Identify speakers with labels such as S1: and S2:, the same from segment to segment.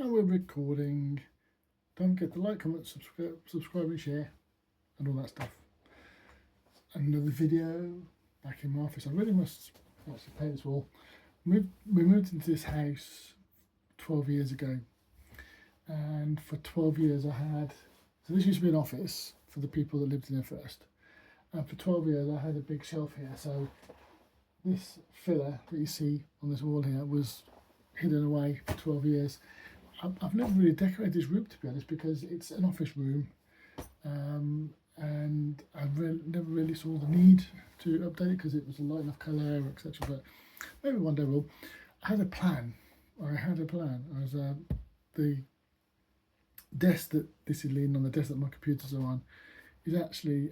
S1: And we're recording. Don't forget to like, comment, subscribe and share and all that stuff. Another video back in my office. I really must actually paint this wall. We moved into this house 12 years ago, and for 12 years I had, so this used to be an office for the people that lived in there first, and for 12 years I had a big shelf here. So this filler that you see on this wall here was hidden away for 12 years. I've never really decorated this room, to be honest, because it's an office room, and I never really saw the need to update it because it was a light enough colour, etc. But maybe one day we'll. I had a plan. I was the desk that this is leaning on, the desk that my computers are on, is actually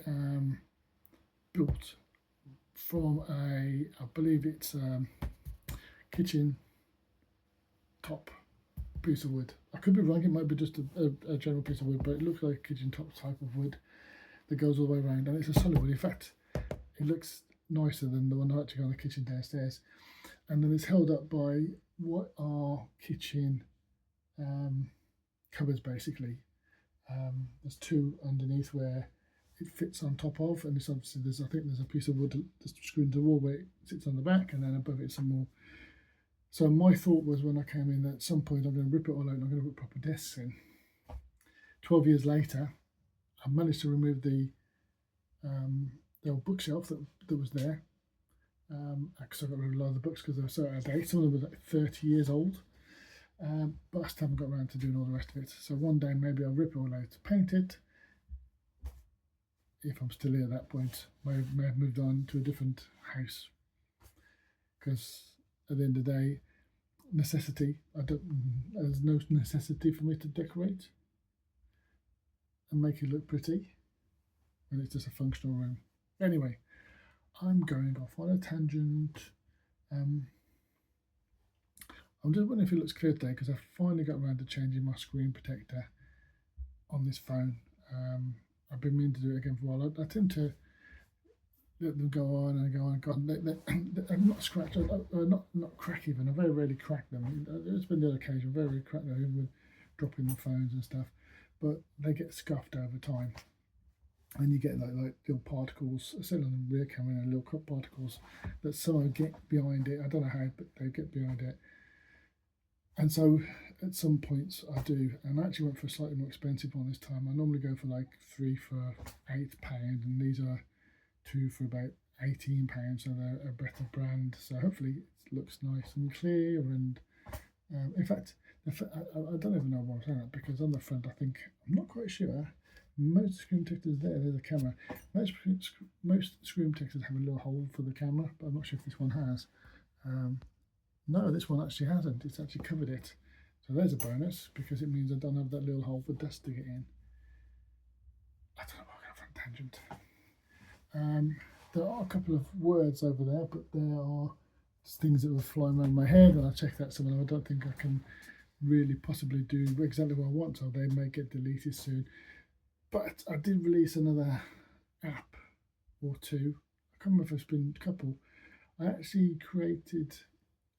S1: built from I believe it's kitchen top piece of wood. I could be wrong, it might be just a general piece of wood, but it looks like a kitchen top type of wood that goes all the way around, and it's a solid wood. In fact, it looks nicer than the one I actually got on the kitchen downstairs. And then it's held up by what are kitchen cupboards basically. There's two underneath where it fits on top of, and it's obviously I think there's a piece of wood that's screwed into the wall where it sits on the back, and then above it some more. So my thought was, when I came in, that at some point I'm going to rip it all out and I'm going to put proper desks in. 12 years later, I managed to remove the old bookshelf that was there, because I got rid of a lot of the books because they were so out of date. Some of them were like 30 years old, but I still haven't got around to doing all the rest of it. So one day maybe I'll rip it all out, paint it. If I'm still here at that point, may have moved on to a different house, because at the end of the day, there's no necessity for me to decorate and make it look pretty when it's just a functional room. Anyway, I'm going off on a tangent. I'm just wondering if it looks clear today, because I finally got around to changing my screen protector on this phone. I've been meaning to do it again for a while. I tend to let them go on and go on and go on. I'm not scratched, not crack even. I very rarely crack them. There's been the occasion, very rarely crack them, even with dropping the phones and stuff. But they get scuffed over time, and you get like little particles, certainly on the rear camera, little particles that somehow get behind it. I don't know how, but they get behind it. And so at some points I do, and I actually went for a slightly more expensive one this time. I normally go for like 3 for £8, and these are 2 for about £18, so they're a better brand. So hopefully it looks nice and clear. And in fact, I don't even know why I'm saying that, because on the front, I think, I'm not quite sure, most screen protectors there's a camera. Most screen protectors have a little hole for the camera, but I'm not sure if this one has. No, this one actually hasn't. It's actually covered it. So there's a bonus, because it means I don't have that little hole for dust to get in. I don't know why I got off on a tangent. There are a couple of words over there, but there are things that were flying around my head, and I checked out some of them. I don't think I can really possibly do exactly what I want, so they may get deleted soon. But I did release another app or two. I can't remember if it's been a couple. I actually created,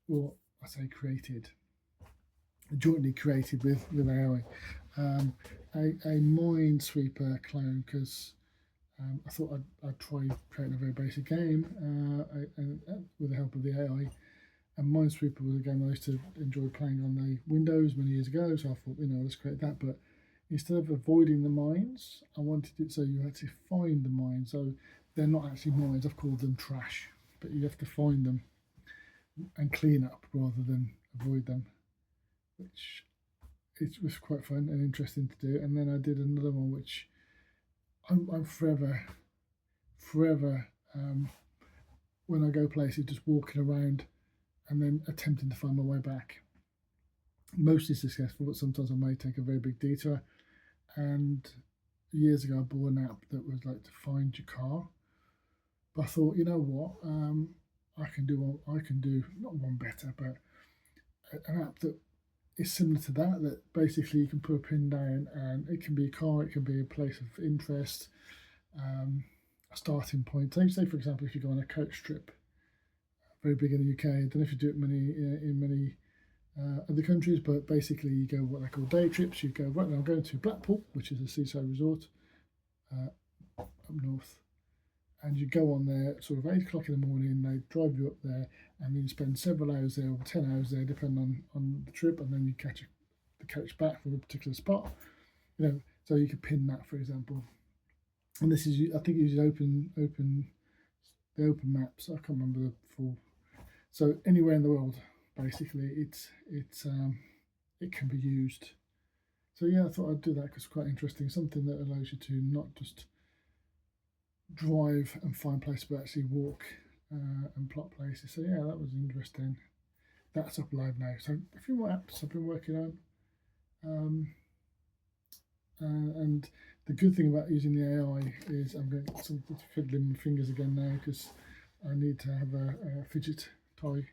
S1: or I say created, jointly created with AI, a Minesweeper clone, because I thought I'd try creating a very basic game with the help of the AI. And Minesweeper was a game I used to enjoy playing on the Windows many years ago, so I thought, let's create that. But instead of avoiding the mines, I wanted it so you actually find the mines. So they're not actually mines, I've called them trash, but you have to find them and clean up rather than avoid them, which it was quite fun and interesting to do. And then I did another one which I'm forever when I go places, just walking around and then attempting to find my way back. Mostly successful, but sometimes I may take a very big detour. And years ago I bought an app that was like to find your car, but I thought, you know what, I can do not one better, but an app that is similar to that basically you can put a pin down, and it can be a car, it can be a place of interest, a starting point. Say for example, if you go on a coach trip, very big in the UK, I don't know if you do it in many other countries, but basically you go what they call day trips. You go, right now I'm going to Blackpool, which is a seaside resort up north, and you go on there sort of 8 o'clock in the morning. They drive you up there, and then you spend several hours there, or 10 hours there, depending on the trip, and then you catch the coach back from a particular spot. So you could pin that, for example. And this is, I think, it uses open maps. I can't remember the full. So anywhere in the world, basically, it can be used. So yeah, I thought I'd do that because it's quite interesting. Something that allows you to not just drive and find places, but actually walk and plot places. So yeah, that was interesting. That's up live now. So a few more apps I've been working on. And the good thing about using the AI is I'm going to fiddling my fingers again now because I need to have a fidget toy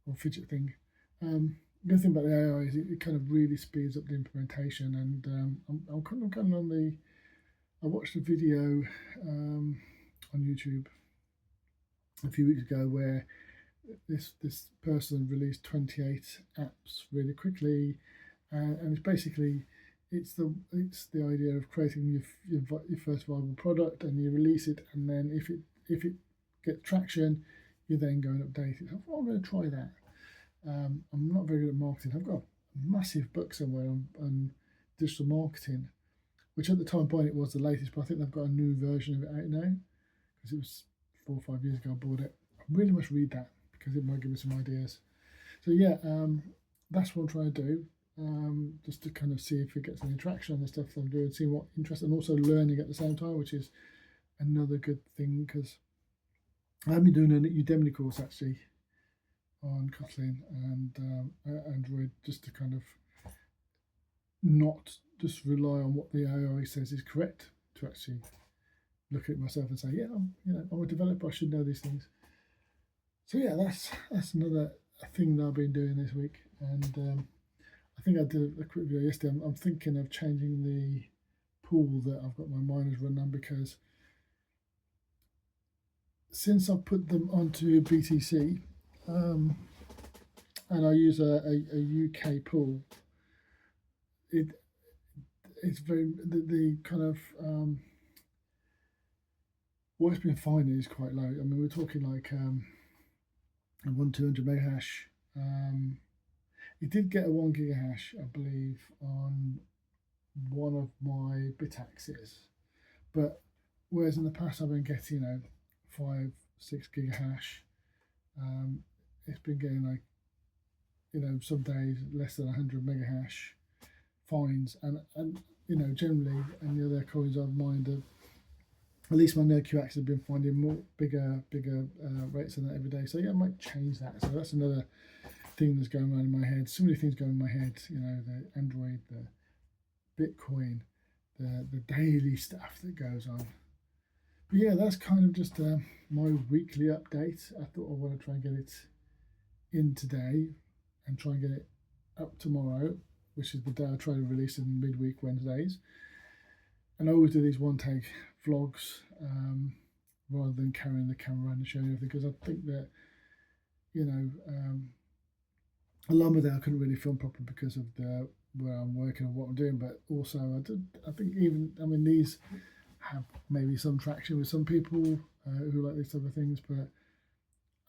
S1: or fidget thing. The good thing about the AI is it kind of really speeds up the implementation, and I'm kind of going on I watched a video on YouTube a few weeks ago where this person released 28 apps really quickly, and it's basically it's the idea of creating your first viable product, and you release it, and then if it gets traction, you then go and update it. I thought I'm going to try that. I'm not very good at marketing. I've got a massive book somewhere on digital marketing, which at the time point it was the latest, but I think they've got a new version of it out now because it was 4 or 5 years ago I bought it. I really must read that because it might give me some ideas. So yeah, that's what I'm trying to do. Just to kind of see if it gets any traction on the stuff that I'm doing, see what interest, and also learning at the same time, which is another good thing because I've been doing a Udemy course actually on Kotlin and Android, just to kind of not just rely on what the AI says is correct, to actually look at myself and say, yeah, I'm a developer, I should know these things. So yeah, that's another thing that I've been doing this week, and I think I did a quick video yesterday. I'm thinking of changing the pool that I've got my miners run on, because since I've put them onto BTC and I use a UK pool, it's very the kind of what it's been finding is quite low. I mean, we're talking like a 1/200 mega hash. It did get a 1 gigahash, I believe, on one of my Bitaxes, but whereas in the past I've been getting 5-6 gigahash, it's been getting like some days less than 100 megahash fines, and generally, and the other coins I've mined, at least my NerdQX have been finding more bigger rates than that every day. So yeah, I might change that. So that's another thing that's going around in my head. So many things going in my head. The Android, the Bitcoin, the daily stuff that goes on. But yeah, that's kind of just my weekly update. I thought I want to try and get it in today and try and get it up tomorrow, which is the day I try to release in midweek Wednesdays. And I always do these one-take vlogs rather than carrying the camera around and showing everything, because I think that a lot of the day I couldn't really film properly because of where I'm working and what I'm doing. But also I think these have maybe some traction with some people who like these type of things, but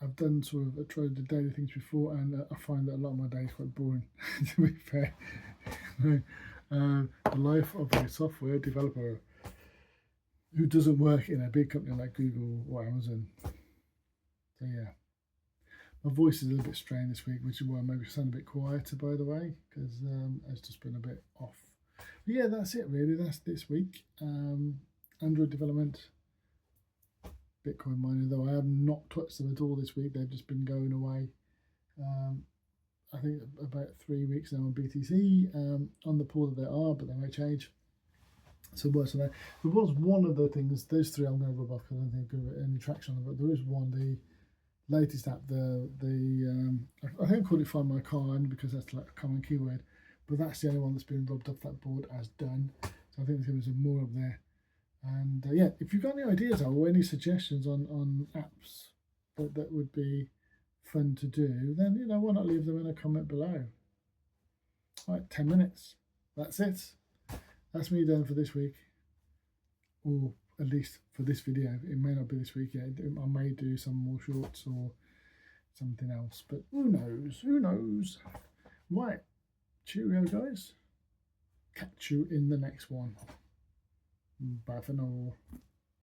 S1: I've done I tried the daily things before, and I find that a lot of my day is quite boring, to be fair. The life of a software developer who doesn't work in a big company like Google or Amazon. So yeah, my voice is a little bit strained this week, which is why I maybe sound a bit quieter, by the way, because it's just been a bit off. But yeah, that's it really. That's this week. Android development, Bitcoin mining, though I have not touched them at all this week. They've just been going away. I think about 3 weeks now on BTC, on the pool that they are, but they may change. So worse than that. There was one of the things, those three I'm going to rub off because I don't think I've got any traction on them, but there is one, the latest app, I think I call it Find My Car only because that's like a common keyword, but that's the only one that's been rubbed off that board as done. So I think there's going to be some more up there. And yeah, if you've got any ideas or any suggestions on apps that would be fun to do, then why not leave them in a comment below. Right, 10 minutes. That's it. That's me done for this week, or at least for this video. It may not be this week yet. I may do some more shorts or something else, but who knows? Who knows? Right, cheerio, guys. Catch you in the next one. Bye for now.